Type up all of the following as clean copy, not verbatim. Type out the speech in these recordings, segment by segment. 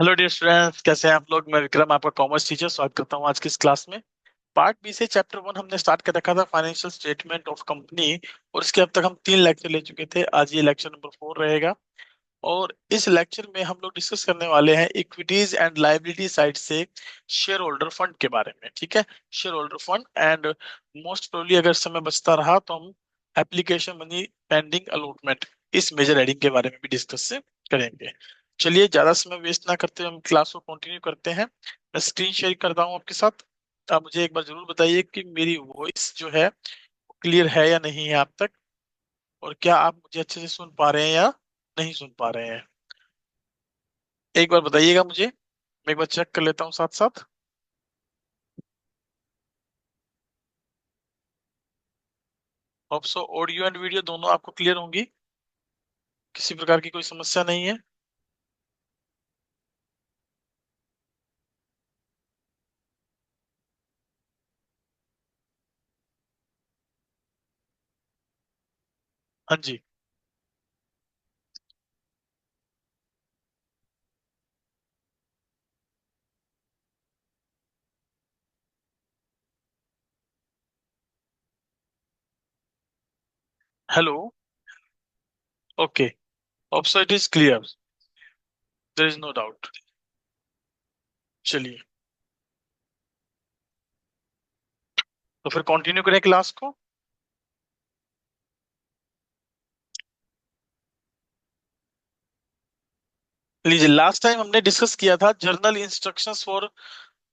Hello dear students, कैसे हैं आप लोग। मैं विक्रम, आपका कॉमर्स टीचर, स्वागत करता हूं आज की इस क्लास में। पार्ट बी से चैप्टर 1 हमने स्टार्ट कर रखा था, फाइनेंशियल स्टेटमेंट ऑफ कंपनी। और इसके अब तक हम 3 लेक्चर ले चुके थे। आज ये लेक्चर नंबर 4 रहेगा। और इस लेक्चर में हम लोग डिस्कस करने वाले हैं इक्विटीज एंड लाइबिलिटी साइड से शेयर होल्डर फंड के बारे में। ठीक है, share holder fund and most probably अगर समय बचता रहा तो हम एप्लीकेशन मनी पेंडिंग अलॉटमेंट, इस मेजर हेडिंग के बारे में भी डिस्कस करेंगे। चलिए, ज्यादा समय वेस्ट ना करते हुए हम क्लास को कंटिन्यू करते हैं। मैं स्क्रीन शेयर करता हूँ आपके साथ। आप मुझे एक बार जरूर बताइए कि मेरी वॉइस जो है क्लियर है या नहीं है आप तक, और क्या आप मुझे अच्छे से सुन पा रहे हैं या नहीं सुन पा रहे हैं। एक बार बताइएगा मुझे, मैं एक बार चेक कर लेता हूँ साथ साथ। Hope so audio and video दोनों आपको क्लियर होंगी, किसी प्रकार की कोई समस्या नहीं है। हाँ जी। Hello. Okay. Hope so it is clear, there is no doubt. चलिए, तो फिर कंटिन्यू करें क्लास को। लीजिए, लास्ट टाइम हमने डिस्कस किया था journal instructions for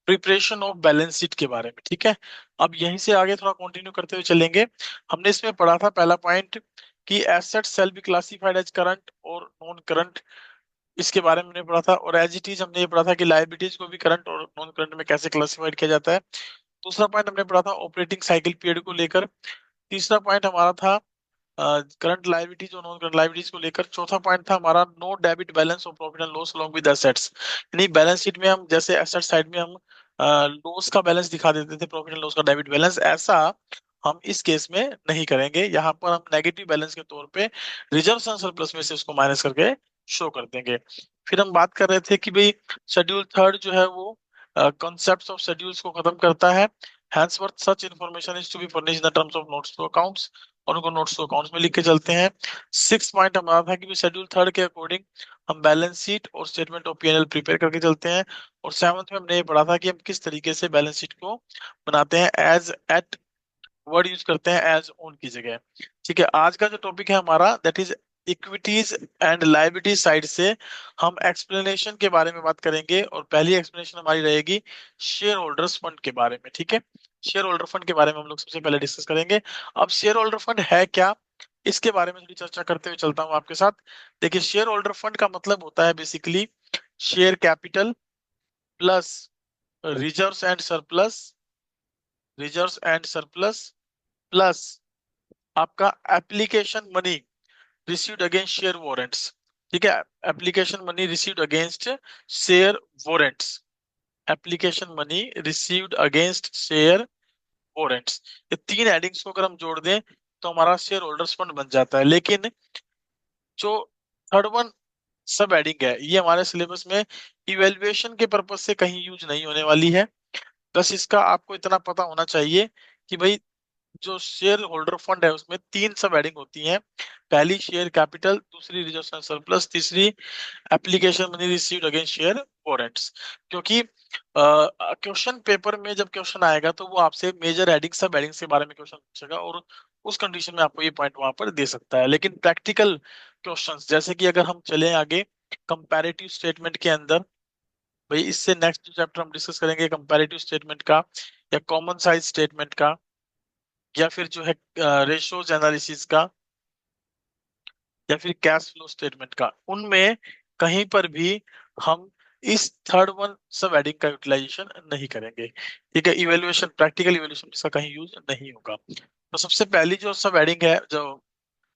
preparation of balance sheet के बारे में। ठीक है, अब यहीं से आगे थोड़ा कंटिन्यू करते हुए चलेंगे। हमने इसमें पढ़ा था पहला पॉइंट कि assets shall be classified as current और नॉन करंट, इसके बारे में हमने पढ़ा था। और एज इट इज हमने ये पढ़ा था कि लायबिलिटीज को भी करंट और नॉन करंट में कैसे क्लासिफाइड किया जाता है। दूसरा पॉइंट हमने पढ़ा था ऑपरेटिंग साइकिल पीरियड को लेकर। तीसरा पॉइंट हमारा था करंट लायबिलिटीज और नॉन करंट लायबिलिटीज को लेकर। चौथा पॉइंट था हमारा नो डेबिट बैलेंस और profit and loss along with assets, यानी बैलेंस शीट में हम जैसे एसेट साइड में हम लॉस का बैलेंस दिखा देते थे, प्रॉफिट एंड लॉस का डेबिट बैलेंस, ऐसा हम इस केस में नहीं करेंगे। यहाँ पर हम नेगेटिव बैलेंस के तौर पे रिजर्व एंड सरप्लस में से उसको माइनस करके शो कर देंगे। फिर हम बात कर रहे थे कि भाई शेड्यूल थर्ड जो है वो कॉन्सेप्ट्स ऑफ शेड्यूल्स को खत्म करता है। henceforth such information is to be furnished in the terms of notes to accounts, और उनको नोट्स टू अकाउंट्स में लिख के चलते हैं। सिक्स पॉइंट हमारा था कि शेड्यूल थर्ड के अकॉर्डिंग हम बैलेंस शीट और स्टेटमेंट ऑफ पीएनएल प्रिपेयर करके चलते हैं। और सेवंथ में हमने ये पढ़ा था कि हम किस तरीके से बैलेंस शीट को बनाते हैं, एज एट वर्ड यूज करते हैं एज ऑन की जगह। ठीक है, आज का जो टॉपिक है हमारा that is equities and liability side से हम एक्सप्लेनेशन के बारे में बात करेंगे। और पहली एक्सप्लेनेशन हमारी रहेगी शेयर होल्डर्स फंड के बारे में। ठीक है, शेयर होल्डर फंड के बारे में हम लोग सबसे पहले डिस्कस करेंगे। अब शेयर होल्डर फंड है क्या, इसके बारे में थोड़ी चर्चा करते हुए चलता हूं आपके साथ। देखिए, शेयर होल्डर फंड का मतलब होता है basically share capital plus reserves and surplus, reserves and surplus plus आपका application money received against share warrants. ठीक है, application money received against share warrants, application money received against share warrants. ये तीन headings को अगर हम जोड़ दें तो हमारा शेयर होल्डर्स फंड बन जाता है। लेकिन जो थर्ड वन सब हेडिंग है, ये हमारे सिलेबस में इवेल्युएशन के पर्पज से कहीं यूज नहीं होने वाली है। बस इसका आपको इतना पता होना चाहिए कि भाई जो शेयर होल्डर फंड है उसमें तीन सब हेडिंग होती हैं। पहली शेयर कैपिटल, दूसरी रिजर्व एंड सरप्लस, तीसरी application money received against share warrants. क्योंकि क्वेश्चन पेपर में जब क्वेश्चन आएगा तो वो आपसे मेजर हेडिंग सब हेडिंग्स के बारे में क्वेश्चन पूछेगा, और उस कंडीशन में आपको ये पॉइंट वहां पर दे सकता है। लेकिन प्रैक्टिकल क्वेश्चंस जैसे कि अगर हम चले आगे कंपैरेटिव स्टेटमेंट के अंदर, भाई इससे नेक्स्ट जो चैप्टर हम डिस्कस करेंगे कंपैरेटिव स्टेटमेंट का, या कॉमन साइज स्टेटमेंट का, या फिर जो है रेशोज एनालिसिस का, या फिर कैश फ्लो स्टेटमेंट का, उनमें कहीं पर भी हम इस थर्ड वन सब हेडिंग का यूटिलाइजेशन नहीं करेंगे। ठीक है, इवेल्युएशन, प्रैक्टिकल इवेल्युएशन इसका कहीं यूज नहीं होगा। तो सबसे पहली जो सब हेडिंग है जो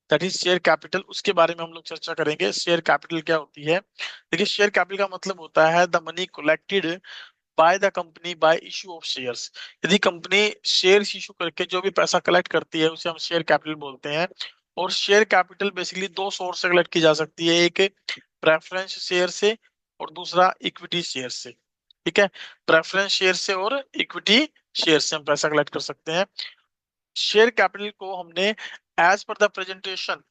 दैट इज शेयर कैपिटल, उसके बारे में हम लोग चर्चा करेंगे। शेयर कैपिटल क्या होती है। देखिए, शेयर कैपिटल का मतलब होता है the money collected by the company by issue of shares. यदि कंपनी शेयर इशू करके जो भी पैसा कलेक्ट करती है उसे हम शेयर कैपिटल बोलते हैं। और शेयर कैपिटल बेसिकली दो सोर्स से कलेक्ट की जा सकती है, एक प्रेफरेंस शेयर से और दूसरा इक्विटी शेयर से। ठीक है, प्रेफरेंस शेयर से और इक्विटी शेयर से हम पैसा कलेक्ट कर सकते हैं। शेयर कैपिटल को हमने as per the presentation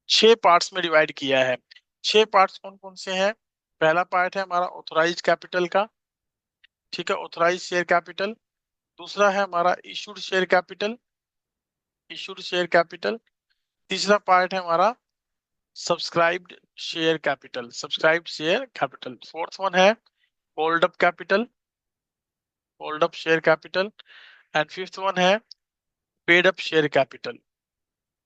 6 parts में डिवाइड किया है। 6 पार्ट्स कौन कौन से हैं? पहला पार्ट है हमारा ऑथराइज कैपिटल का, ठीक है, ऑथराइज शेयर कैपिटल। दूसरा है हमारा issued share capital, issued share capital. तीसरा पार्ट है हमारा subscribed share capital, subscribed share capital. Fourth one है called up capital, called up share capital. And fifth one है paid up share capital,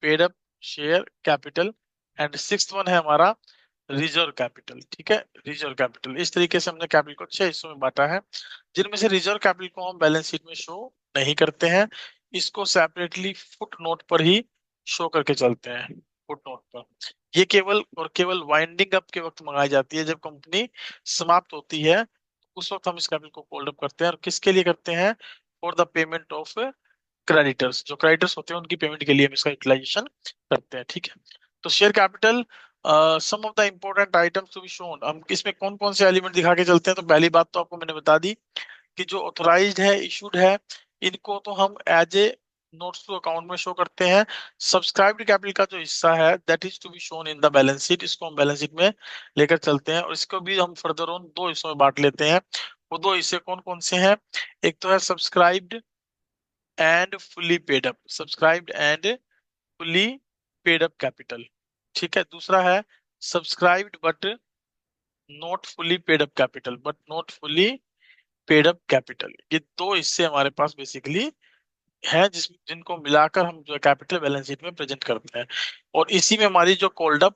paid up share capital. And sixth one है हमारा reserve capital. ठीक है, reserve capital. इस तरीके से हमने कैपिटल को 6 हिस्सों में बांटा है, जिनमें से रिजर्व कैपिटल को हम बैलेंस शीट में शो नहीं करते हैं, इसको सेपरेटली फुट नोट पर ही शो करके चलते हैं, फुट नोट पर। ये केवल और केवल वाइंडिंग अप के वक्त मंगाई जाती है, जब कंपनी समाप्त होती है उस वक्त हम इस कैपिटल को होल्ड अप करते हैं। और किसके लिए करते हैं? For the payment of creditors, जो क्रेडिटर्स होते हैं उनकी पेमेंट के लिए हम इसका यूटिलाइजेशन करते हैं। ठीक है, तो share capital some of the important items to be shown, हम इसमें कौन कौन से एलिमेंट दिखा के चलते हैं। तो पहली बात तो आपको मैंने बता दी कि जो ऑथराइज्ड है, इशूड है, इनको तो हम as a notes to account में शो करते हैं। सब्सक्राइब्ड कैपिटल का जो हिस्सा है that is to be shown in the balance sheet, इसको हम बैलेंस शीट में लेकर चलते हैं। और इसको भी हम फर्दर ऑन दो हिस्सों में बांट लेते हैं। वो दो हिस्से कौन कौन से हैं? एक तो है subscribed and fully paid up, subscribed and fully paid up capital. ठीक है, दूसरा है subscribed but not fully paid up capital, but not fully paid up capital. ये दो हिस्से हमारे पास बेसिकली हैं, जिनको मिलाकर हम जो कैपिटल बैलेंस शीट में प्रेजेंट करते हैं। और इसी में हमारी जो कॉल्ड अप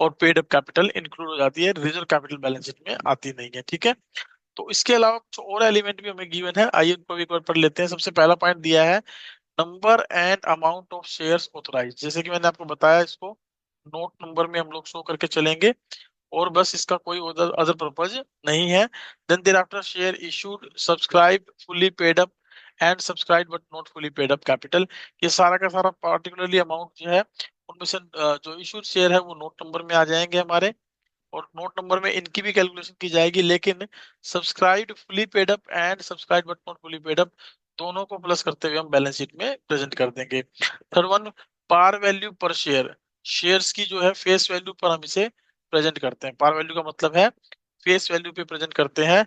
और पेड अप कैपिटल इंक्लूड हो जाती है, रिजर्व कैपिटल बैलेंस शीट में आती नहीं है। ठीक है, तो इसके अलावा कुछ और एलिमेंट भी हमें गिवन है, आइए उनको भी एक बार पढ़ लेते हैं। सबसे पहला पॉइंट दिया है number and amount of shares authorise. जैसे कि मैंने आपको बताया, इसको नोट नंबर में हम लोग शो करके चलेंगे और बस इसका कोई अदर अदर पर्पज नहीं है। Then thereafter share issued, subscribe, fully paid up and subscribe but not fully paid up capital. ये सारा का सारा पार्टिकुलरली अमाउंट जो है उनमें से जो इशूड शेयर है वो नोट नंबर में आ जाएंगे हमारे, और नोट नंबर में इनकी भी कैलकुलेशन की जाएगी। लेकिन subscribed, fully paid up and subscribe but not fully paid up दोनों को प्लस करते हुए हम बैलेंस शीट में प्रेजेंट कर देंगे। थर्ड वन, पार वैल्यू पर शेयर, शेयर्स की जो है फेस वैल्यू पर हम इसे प्रेजेंट करते हैं। पार वैल्यू का मतलब है फेस वैल्यू पे प्रेजेंट करते हैं।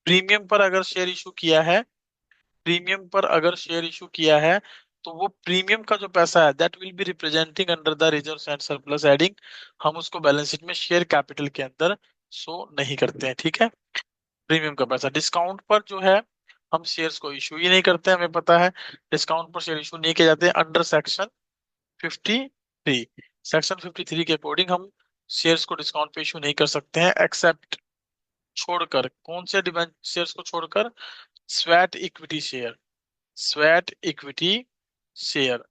प्रीमियम पर अगर शेयर इशू किया है, प्रीमियम पर अगर शेयर इशू किया है तो वो प्रीमियम का जो पैसा है that will be representing under the reserves and surplus heading, हम उसको बैलेंस शीट में शेयर कैपिटल के अंदर शो नहीं करते हैं। ठीक है, प्रीमियम का पैसा। डिस्काउंट पर जो है हम शेयर्स को इशू ही नहीं करते हैं, हमें पता है डिस्काउंट पर शेयर इशू नहीं किए जाते अंडर सेक्शन 53। सेक्शन 53 के अकॉर्डिंग हम शेयर्स को डिस्काउंट पे इशू नहीं कर सकते हैं, एक्सेप्ट, छोड़कर। कौन से डिवेंचर शेयर्स को छोड़कर? Sweat equity share, sweat equity share,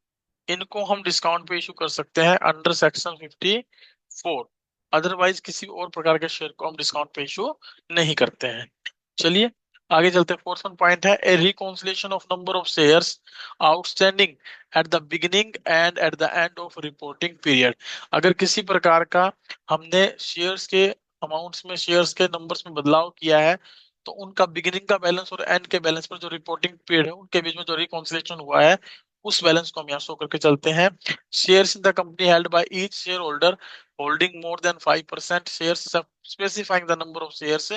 इनको हम डिस्काउंट पे इशू कर सकते हैं अंडर सेक्शन 54। अदरवाइज किसी और प्रकार के शेयर को हम डिस्काउंट पे इशू नहीं करते हैं। चलिए आगे चलते हैं। फोर्थ वन पॉइंट है a reconciliation of number of shares outstanding at the beginning and at the end of reporting period. अगर किसी प्रकार का हमने शेयर्स के अमाउंट्स में, शेयर्स के नंबर्स में बदलाव किया है, तो उनका बिगिनिंग का बैलेंस और एंड के बैलेंस पर जो रिपोर्टिंग पीरियड है उनके बीच में जो रिकॉन्सिलेशन हुआ है उस बैलेंस को हम यहाँ शो करके चलते हैं। Shares in the company held by each share holder holding more than 5% shares, specifying the number of shares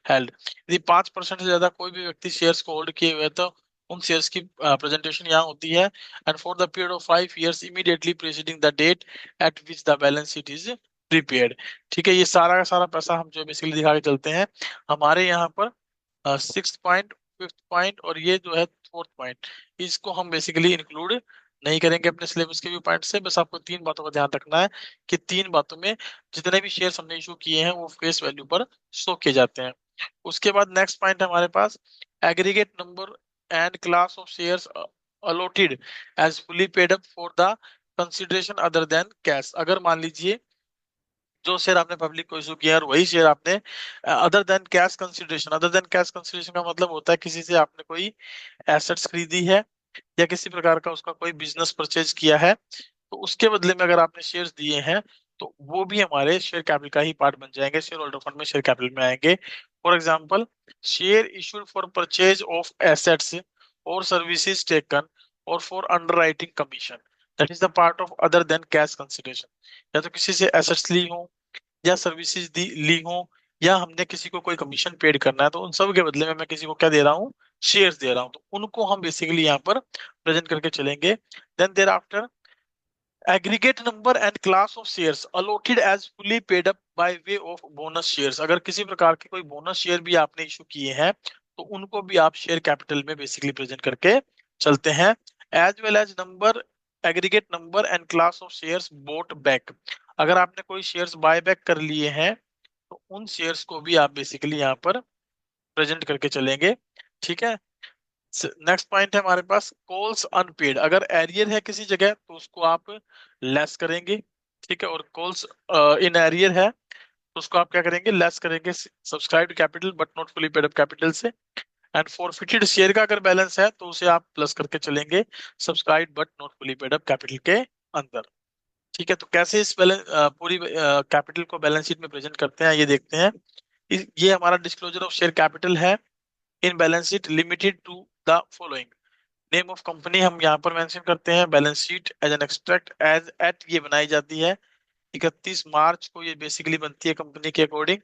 held. यदि 5% से ज्यादा कोई भी व्यक्ति शेयर्स को होल्ड किए हुए तो उन शेयर्स की प्रेजेंटेशन यहाँ होती है। And for the period of 5 years immediately preceding the date at which the balance sheet is prepared. ठीक है, ये सारा का सारा पैसा हम जो बेसिकली दिखा के चलते हैं हमारे यहाँ पर। सिक्स पॉइंट, फिफ्थ पॉइंट और ये जो है फोर्थ पॉइंट, इसको हम बेसिकली इंक्लूड नहीं करेंगे अपने सिलेबस के व्यू पॉइंट से। बस आपको तीन बातों का ध्यान रखना है कि तीन बातों में जितने भी शेयर्स हमने इशू किए हैं वो फेस वैल्यू पर शो किए जाते हैं। उसके बाद नेक्स्ट पॉइंट हमारे पास aggregate number and class of shares allotted as fully paid up for the consideration other than cash. अगर मान लीजिए जो शेयर आपने पब्लिक को इशू किया और वही शेयर आपने other than cash consideration, other than cash consideration का मतलब होता है किसी से आपने कोई एसेट्स खरीदी है या किसी प्रकार का उसका कोई बिजनेस परचेज किया है, तो उसके बदले में अगर आपने शेयर्स दिए हैं तो वो भी हमारे शेयर कैपिटल का ही पार्ट बन जाएंगे, शेयर होल्डर फंड में शेयर कैपिटल में आएंगे। For example, share issued for purchase of assets और सर्विसेज टेकन और for underwriting commission, that is the part of other than cash consideration. या तो किसी से एसेट्स ली हो, या सर्विसेज दी ली हो, या हमने किसी को कोई कमीशन पेड करना है, तो उन सब के बदले में मैं किसी को क्या दे रहा हूँ, शेयर्स दे रहा हूँ। तो उनको हम बेसिकली यहाँ पर प्रेजेंट करके चलेंगे। Then thereafter, aggregate number and class of shares allotted as fully paid up by way of bonus shares. अगर किसी प्रकार के कोई बोनस शेयर भी आपने इशू किए हैं तो उनको भी आप शेयर कैपिटल में बेसिकली प्रेजेंट करके चलते हैं। As well as number, aggregate number and class of shares bought back. अगर आपने कोई शेयर्स बाय बैक कर लिए हैं तो उन शेयर्स को भी आप बेसिकली यहाँ पर प्रेजेंट करके चलेंगे। ठीक है। नेक्स्ट पॉइंट है हमारे पास कॉल्स अनपेड। अगर एरियर है किसी जगह तो उसको आप लेस करेंगे। ठीक है। और कॉल्स इन एरियर है तो उसको आप क्या करेंगे, लेस करेंगे subscribed capital but not fully paid up capital से। एंड फॉरफिटेड शेयर का अगर बैलेंस है तो उसे आप प्लस करके चलेंगे subscribed but not fully paid up capital के अंदर। ठीक है। तो कैसे इस बैलेंस पूरी कैपिटल को बैलेंस शीट में प्रेजेंट करते हैं ये देखते हैं। ये हमारा डिस्क्लोजर ऑफ शेयर कैपिटल है in balance sheet limited to the following. Name of company हम यहाँ पर मेंशन करते हैं, balance sheet as an extract as at ये बनाई जाती है 31 मार्च को, ये बेसिकली बनती है कंपनी के अकॉर्डिंग।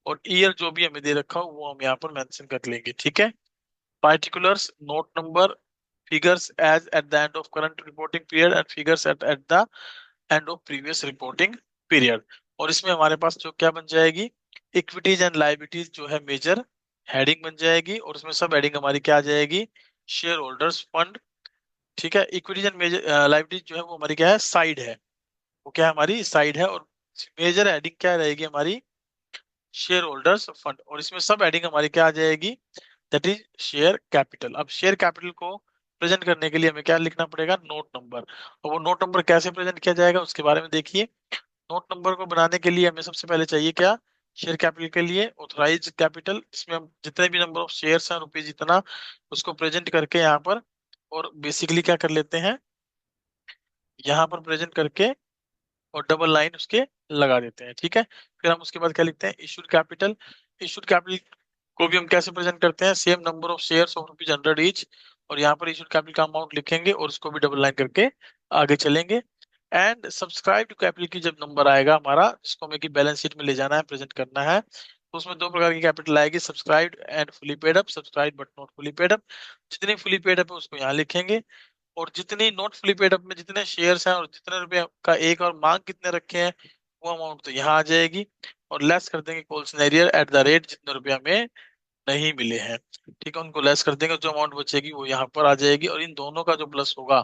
और ईयर जो भी हमें दे रखा हो वो हम यहाँ पर मेंशन कर लेंगे। ठीक है। Particulars, note number, figures as at the end of current reporting period and figures at at the end of previous reporting period. और इसमें हमारे पास जो क्या बन जाएगी, इक्विटीज एंड लाइबिलिटीज जो है मेजर हेडिंग बन जाएगी, और उसमें सब हेडिंग हमारी क्या आ जाएगी, शेयर होल्डर्स फंड। ठीक है। इक्विटीज एंड मेजर लाइबिलिटीज जो है वो हमारी क्या है, साइड है, वो क्या है, हमारी साइड है। और मेजर हेडिंग क्या रहेगी हमारी, शेयर होल्डर्स फंड। और इसमें सब हेडिंग हमारी क्या आ जाएगी, दैट इज शेयर कैपिटल। अब शेयर कैपिटल को प्रेजेंट करने के लिए हमें क्या लिखना पड़ेगा, नोट नंबर। और वो नोट नंबर कैसे प्रेजेंट किया जाएगा उसके बारे में देखिए। नोट नंबर को बनाने के लिए हमें सबसे पहले चाहिए क्या, शेयर कैपिटल के लिए ऑथराइज कैपिटल, इसमें हम जितने भी नंबर ऑफ शेयर्स हैं रुपीज जितना, उसको प्रेजेंट करके यहाँ पर, और बेसिकली क्या कर लेते हैं, यहाँ पर प्रेजेंट करके और डबल लाइन उसके लगा देते हैं। ठीक है। फिर हम उसके बाद क्या लिखते हैं, इशूड कैपिटल। इशूड कैपिटल को भी हम कैसे प्रेजेंट करते हैं, same number of shares of rupees 100 each, और यहाँ पर इशूड कैपिटल का अमाउंट लिखेंगे और उसको भी डबल लाइन करके आगे चलेंगे। एंड सब्सक्राइब टू कैपिटल की जब नंबर आएगा हमारा, जिसको हमें की बैलेंस शीट में ले जाना है, प्रेजेंट करना है, तो उसमें दो प्रकार की कैपिटल आएगी, subscribed and fully paid up. Subscribe but not fully paid up, जितनी फुली पेड अप है उसको यहाँ लिखेंगे, और जितनी नॉट फुली पेड अप में जितने शेयर्स हैं और जितने रुपए का एक और मांग कितने रखे हैं वो अमाउंट तो यहाँ आ जाएगी, और लेस कर देंगे कॉल सिनेरियर एट द रेट जितने रुपए हमें नहीं मिले हैं। ठीक है। उनको लेस कर देंगे, जो अमाउंट बचेगी वो यहाँ पर आ जाएगी, और इन दोनों का जो प्लस होगा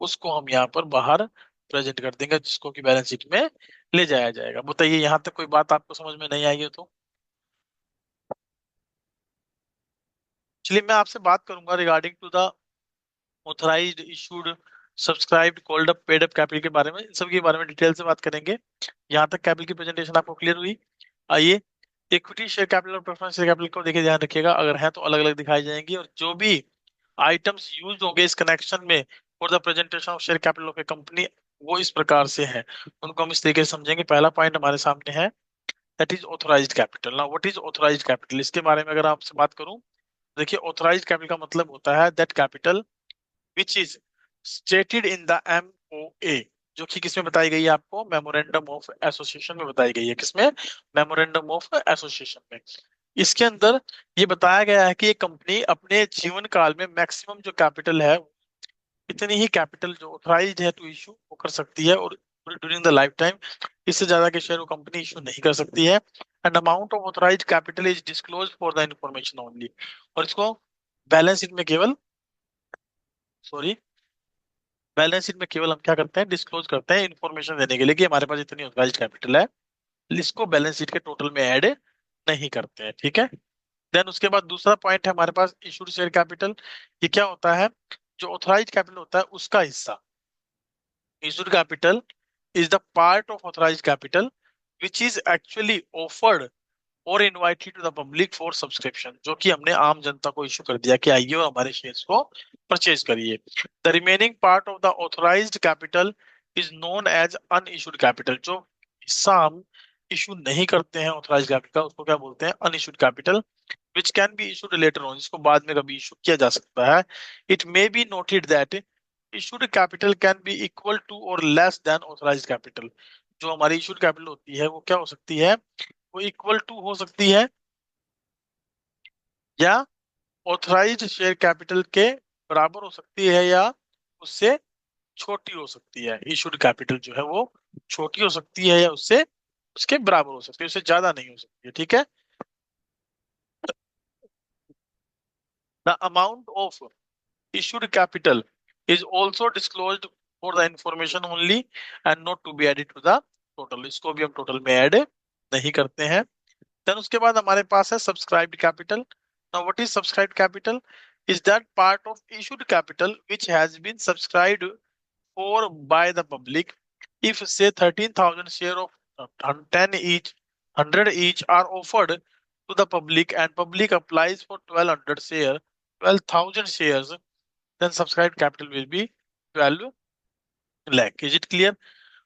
उसको हम यहाँ पर बाहर प्रेजेंट कर देंगे, जिसको कि बैलेंस शीट में ले जाया जाएगा। बताइए यहाँ तक कोई बात आपको समझ में नहीं आई है तो चलिए मैं आपसे बात करूंगा regarding to the authorised, issued, subscribed, called up, paid up capital के बारे में। इन सब के बारे में डिटेल से बात करेंगे। यहाँ तक कैपिटल की प्रेजेंटेशन आपको क्लियर हुई। आइए, इक्विटी शेयर कैपिटल और प्रेफरेंस शेयर कैपिटल को देखिए, ध्यान रखिएगा, अगर है तो अलग अलग दिखाई जाएंगी, और जो भी आइटम्स यूज होंगे इस कनेक्शन में for the presentation of share capital of a company वो इस प्रकार से है, उनको हम इस तरीके से समझेंगे। पहला पॉइंट हमारे सामने है, that is authorised capital. Now what is authorised capital, इसके बारे में अगर आपसे बात करूं, देखिए ऑथराइज्ड कैपिटल का मतलब होता है that capital which is stated in the MOA, जो कि किसमें बताई गई है आपको, मेमोरेंडम ऑफ एसोसिएशन में बताई गई है। किसमें, मेमोरेंडम ऑफ एसोसिएशन में। इसके अंदर ये बताया गया है कि ये कंपनी अपने जीवन काल में मैक्सिमम जो कैपिटल है इतनी ही कैपिटल जो ऑथराइज्ड है टू इशू वो कर सकती है, और ड्यूरिंग द लाइफ टाइम इससे ज्यादा के शेयर वो कंपनी इशू नहीं कर सकती है। And amount of authorised capital is disclose for the information only, और इसको बैलेंस शीट में केवल, सॉरी, बैलेंस शीट में केवल हम क्या करते हैं, डिस्क्लोज करते हैं इन्फॉर्मेशन देने के लिए कि हमारे पास इतनी ऑथराइज्ड कैपिटल है, इसको बैलेंस शीट के टोटल में ऐड नहीं करते हैं। ठीक है। देन उसके बाद दूसरा पॉइंट है हमारे पास इशूड शेयर कैपिटल। ये क्या होता है, जो ऑथराइज्ड कैपिटल होता है उसका हिस्सा। Issued capital is the part of authorised capital which is actually offered और invited to the public for subscription, जो कि हमने आम जनता को इशू कर दिया कि आइए और हमारे शेयर्स को परचेज करिए। The remaining part of the authorised capital is known as unissued capital. जो हिस्सा हम इशू नहीं करते हैं ऑथराइज कैपिटल का, उसको क्या बोलते हैं? Unissued capital, which can be issued later on, जिसको बाद में कभी इशू किया जा सकता है। It may be noted that issued capital can be equal to or less than authorise capital. जो हमारी इशूड कैपिटल होती है वो क्या हो सकती है? वो इक्वल टू हो सकती है या ऑथराइज्ड शेयर कैपिटल के बराबर हो सकती है, या उससे छोटी हो सकती है। इशूड कैपिटल जो है वो छोटी हो सकती है या उससे उसके बराबर हो सकती है, उससे ज्यादा नहीं हो सकती है। ठीक है। The amount of issued capital is also disclosed for the information only and not to be added to the total। इसको भी हम टोटल में ऐड नहीं करते हैं। देन उसके बाद हमारे पास है subscribed capital. Now what is subscribed capital? Is that part of issued capital which has been subscribed for by the public if say 13,000 share of 10 each 100 each are offered to the public and public applies for 1200 share 12,000 shares, then subscribed capital will be 12 lakh। Is it clear?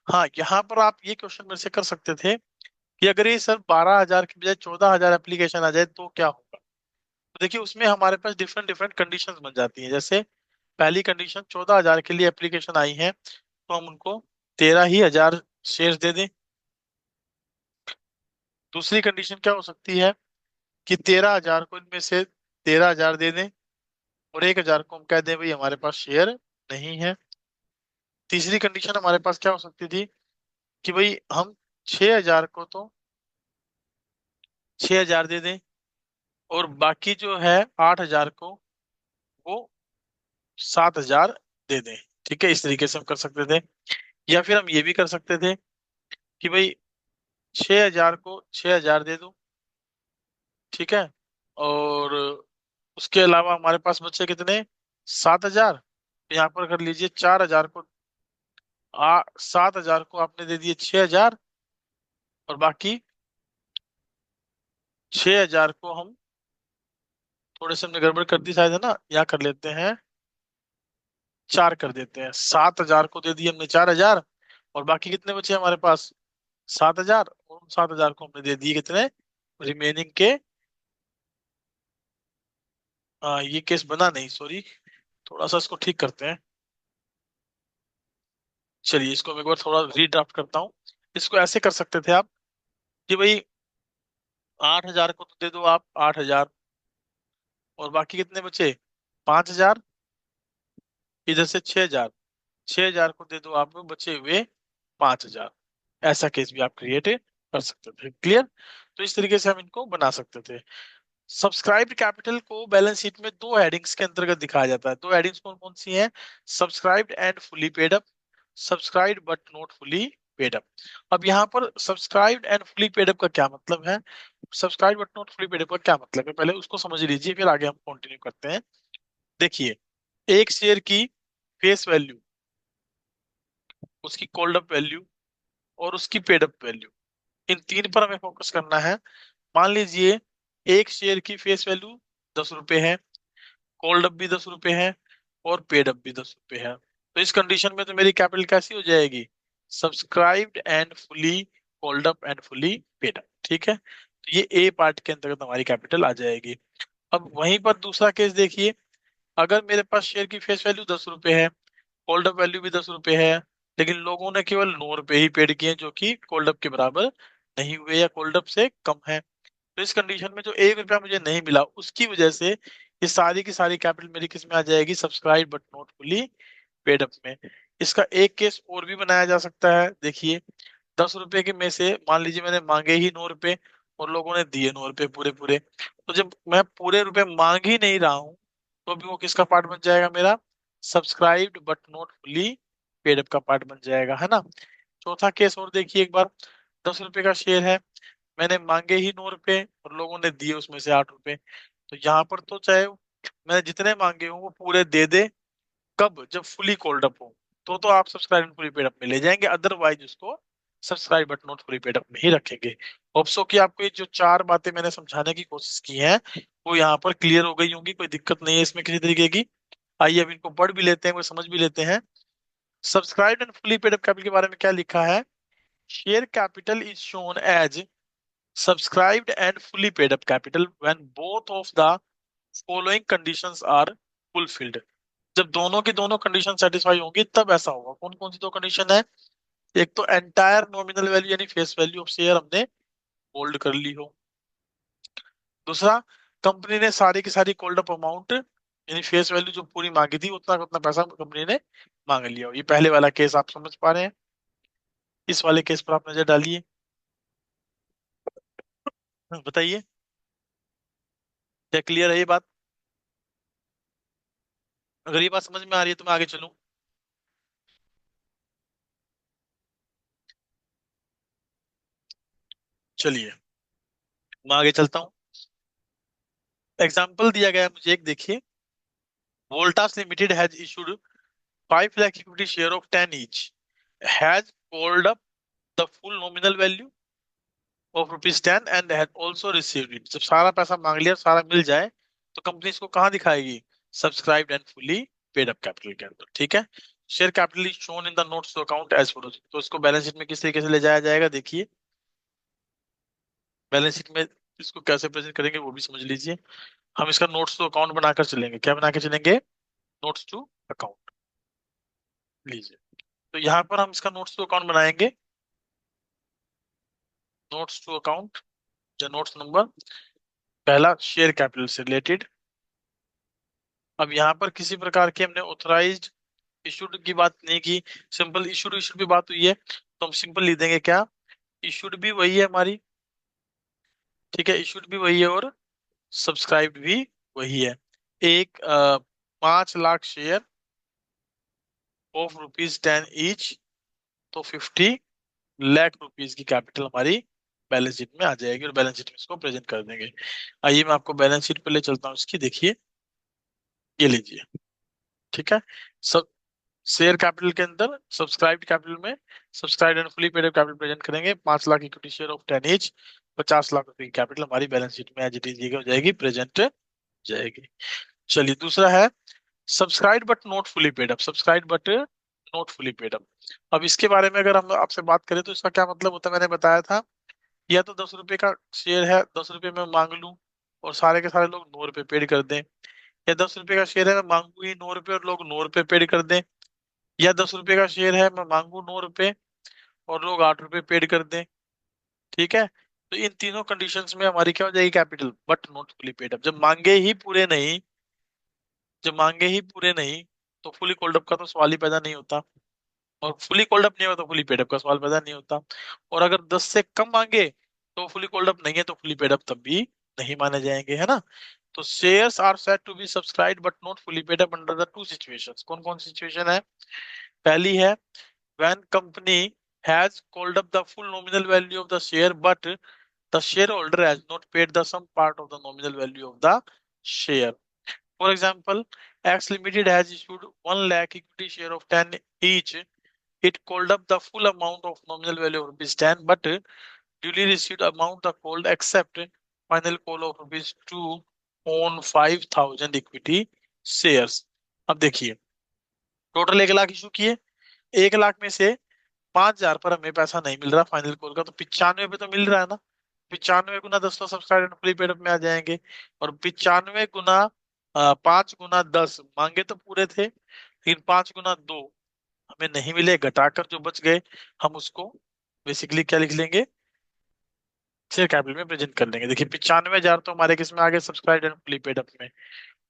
हाँ, यहाँ पर आप ये question मेरे से कर सकते थे कि अगर ये सर 12,000 की बजाय 14,000 एप्लीकेशन आ जाए तो क्या होगा? तो देखिए उसमें हमारे पास डिफरेंट डिफरेंट कंडीशंस बन जाती हैं। जैसे पहली कंडीशन, 14,000 के लिए एप्लीकेशन आई है तो हम उनको 13,000 शेयर दे दें। दूसरी कंडीशन क्या हो सकती है कि 13,000 को इनमें से 13,000 दे दें और 1,000 को हम कह दें भाई हमारे पास शेयर नहीं है। तीसरी कंडीशन हमारे पास क्या हो सकती थी कि भाई हम 6,000 को तो 6,000 दे दें और बाकी जो है 8,000 को वो 7,000 दे दें। ठीक है, इस तरीके से हम कर सकते थे। या फिर हम ये भी कर सकते थे कि भाई 6,000 को 6,000 दे दो। ठीक है, और उसके अलावा हमारे पास बचे कितने? 7,000। यहाँ पर कर लीजिए 4,000 को 7,000 को आपने दे दिए 6,000 और बाकी 6,000 को हम थोड़े से हमने गड़बड़ कर दी शायद, है ना? यहाँ कर लेते हैं 4 कर देते हैं। 7,000 को दे दिए हमने 4,000 और बाकी कितने बचे हमारे पास? 7,000। और उन 7,000 को हमने दे दिए कितने? रिमेनिंग के ये केस बना नहीं, सॉरी, थोड़ा सा इसको ठीक करते हैं। चलिए इसको मैं एक बार थोड़ा रीड्राफ्ट करता हूँ। इसको ऐसे कर सकते थे आप कि भाई 8,000 को तो दे दो आप 8,000 और बाकी कितने बचे? 5,000। इधर से 6,000, 6,000 को दे दो आप बचे हुए 5,000। ऐसा केस भी आप क्रिएट कर सकते थे। क्लियर? तो इस तरीके से हम इनको बना सकते थे। सब्सक्राइब्ड कैपिटल को बैलेंस शीट में दो हेडिंग्स के अंतर्गत दिखाया जाता है। दो हेडिंग्स कौन कौन सी हैं? Subscribed and fully paid up, subscribed but not fully paid up. अब यहाँ पर subscribed and fully paid up का क्या मतलब है? Subscribe but not fully paid up का क्या मतलब है, पहले उसको समझ लीजिए फिर आगे हम कंटिन्यू करते हैं। देखिए, एक शेयर की फेस वैल्यू, उसकी कॉल्ड अप वैल्यू और उसकी पेड अप वैल्यू, इन तीन पर हमें फोकस करना है। मान लीजिए एक शेयर की फेस वैल्यू 10 रुपए है, कॉल्ड अप भी 10 रुपए है और पेड अप भी 10 रुपए है। तो इस कंडीशन में तो मेरी कैपिटल कैसी हो जाएगी? Subscribed and fully called up and fully paid up. ठीक है, तो ये ए पार्ट के अंतर्गत हमारी कैपिटल आ जाएगी। अब वहीं पर दूसरा केस देखिए, अगर मेरे पास शेयर की फेस वैल्यू 10 रुपए है, कोल्ड अप वैल्यू भी 10 रुपए है, लेकिन लोगों ने केवल 9 रुपए ही पेड किए जो कि कोल्ड अप के बराबर नहीं हुए या कोल्ड अप से कम है। तो इस कंडीशन में जो 1 रुपया मुझे नहीं मिला उसकी वजह से ये सारी की सारी कैपिटल मेरी किस में आ जाएगी? Subscribe but not fully paid up में। इसका एक केस और भी बनाया जा सकता है। देखिए, 10 रुपए के में से मान लीजिए मैंने मांगे ही 9 रुपए और लोगों ने दिए 9 रुपए पूरे पूरे, तो जब मैं पूरे रुपए मांग ही नहीं रहा हूं तो भी वो किसका पार्ट बन जाएगा? मेरा subscribed but not fully paid up का पार्ट बन जाएगा, है ना? चौथा केस और देखिए एक बार, 10 रुपए का शेयर है, मैंने मांगे ही 9 रुपए और लोगों ने दिए उसमें से 8 रुपए। तो यहाँ पर तो चाहे मैंने जितने मांगे हों वो पूरे दे दे, कब? जब फुली कॉल्ड अप हो, तो आप subscribe and fully paid up में ले जाएंगे, अदरवाइज उसको subscribe but not fully paid up में ही रखेंगे। होप सो कि आपको ये जो चार बातें मैंने समझाने की कोशिश की है वो यहाँ पर क्लियर हो गई होंगी, कोई दिक्कत नहीं है इसमें किसी तरीके की। आइए अब इनको पढ़ भी लेते हैं, कोई समझ भी लेते हैं। Subscribed and fully paid up capital के बारे में क्या लिखा है? Share capital is shown as subscribed and fully paid up capital when both of the following conditions are fulfilled. जब दोनों की दोनों कंडीशन सेटिस्फाई होंगी तब ऐसा होगा। कौन कौन सी दो कंडीशन है? एक तो एंटायर नॉमिनल वैल्यू यानी फेस वैल्यू ऑफ शेयर हमने होल्ड कर ली हो। दूसरा, कंपनी ने सारी की सारी कॉल्ड अप अमाउंट यानी फेस वैल्यू जो पूरी मांगी थी उतना उतना पैसा कंपनी ने मांग लिया हो। ये पहले वाला केस आप समझ पा रहे हैं? इस वाले केस पर आप नजर डालिए। बताइए, क्या क्लियर है ये बात? अगर ये बात समझ में आ रही है तो मैं आगे चलूं। चलिए, मैं आगे चलता हूँ। एग्जाम्पल दिया गया है मुझे, एक देखिए। Voltas limited has issued 5 lakh equity share of 10 each, has called up the full nominal value of rupees 10 and has also received it. जब सारा पैसा मांग लिया, सारा मिल जाए, तो कंपनी इसको कहाँ दिखाएगी? Subscribed and fully paid up capital के अंदर। ठीक है। Share capital is shown in the notes to account as follows. तो इसको बैलेंस शीट में किस तरीके से ले जाया जाएगा, देखिए। बैलेंस शीट में इसको कैसे प्रेजेंट करेंगे वो भी समझ लीजिए। हम इसका नोट्स टू अकाउंट बनाकर चलेंगे। क्या बना के चलेंगे? Notes to account. लीजिए, तो यहाँ पर हम इसका नोट्स टू अकाउंट बनाएंगे। नोट्स टू अकाउंट, या नोट्स नंबर पहला, शेयर कैपिटल से रिलेटेड। अब यहाँ पर किसी प्रकार की हमने ऑथराइज्ड इशूड की बात नहीं की, सिंपल इशूड इशूड की बात हुई है, तो हम सिंपल लिख देंगे क्या? इशूड भी वही है हमारी। ठीक है, इशूड भी वही है और सब्सक्राइब्ड भी वही है। एक 5 lakh share of rupees 10 each, तो 50 लाख रुपीज की कैपिटल हमारी बैलेंस शीट में आ जाएगी और बैलेंस शीट में इसको प्रेजेंट कर देंगे। आइए मैं आपको बैलेंस शीट पे ले चलता हूँ इसकी, देखिए। ये लीजिए। ठीक है। सब शेयर कैपिटल के अंदर सब्सक्राइब्ड कैपिटल में subscribed and fully paid capital present करेंगे। 5 lakh equity share of 10 each, 50 lakh रुपए की कैपिटल हमारी बैलेंस शीट में एज इट इज हो जाएगी, प्रेजेंट जाएगी। चलिए, दूसरा है subscribe but not fully paid up. Subscribe but not fully paid up. अब इसके बारे में अगर हम आपसे बात करें तो इसका क्या मतलब होता है? मैंने बताया था, या तो 10 रुपए का शेयर है, 10 रुपए में मांग लूं और सारे के सारे लोग 9 रुपए पेड कर दें। या 10 रुपए का शेयर है, मैं मांगू ही 9 रुपए और लोग 9 रुपए पेड कर दें। या 10 रुपए का शेयर है, मैं मांगू 9 रुपए और लोग 8 रुपए पेड कर दें। ठीक है। तो इन तीनों कंडीशंस में हमारी क्या हो जाएगी? Capital but not fully paid up. जब मांगे ही पूरे नहीं, तो फुली कोल्ड अप का तो सवाल ही पैदा नहीं होता। और फुली कोल्ड अप नहीं होगा तो फुली पेड अप का सवाल पैदा नहीं होता। और अगर 10 से कम मांगे तो फुली कोल्ड अप नहीं है, तो फुली पेड अप तब भी नहीं माने जाएंगे, है ना? तो shares are said to be subscribed but not fully paid up under the two situations. कौन कौन सिचुएशन है? पहली है, when company has called up the full nominal value of the share but the share holder has not paid the some part of the nominal value of the share. For example, X Limited has issued 1 lakh equity share of 10 each. It called up the full amount of nominal value of rupees 10, but duly received amount the called except final call of rupees 2 on 5,000 equity shares। अब देखिए, total 1 lakh issue किए। 1 लाख में से 5,000 पर हमें पैसा नहीं मिल रहा फाइनल कॉल का, तो 95 पे तो मिल रहा है ना। 95 गुना 10 तो सब्सक्राइब फुली पेड में आ जाएंगे। और 95 गुना 5 गुना 10 मांगे तो पूरे थे, लेकिन 5 गुना 2 हमें नहीं मिले, घटाकर जो बच गए हम उसको बेसिकली क्या लिख लेंगे? शेयर कैपिटल में प्रेजेंट कर लेंगे। देखिए, 95,000 तो हमारे किस में आ गए? Subscribe and fully paid up में।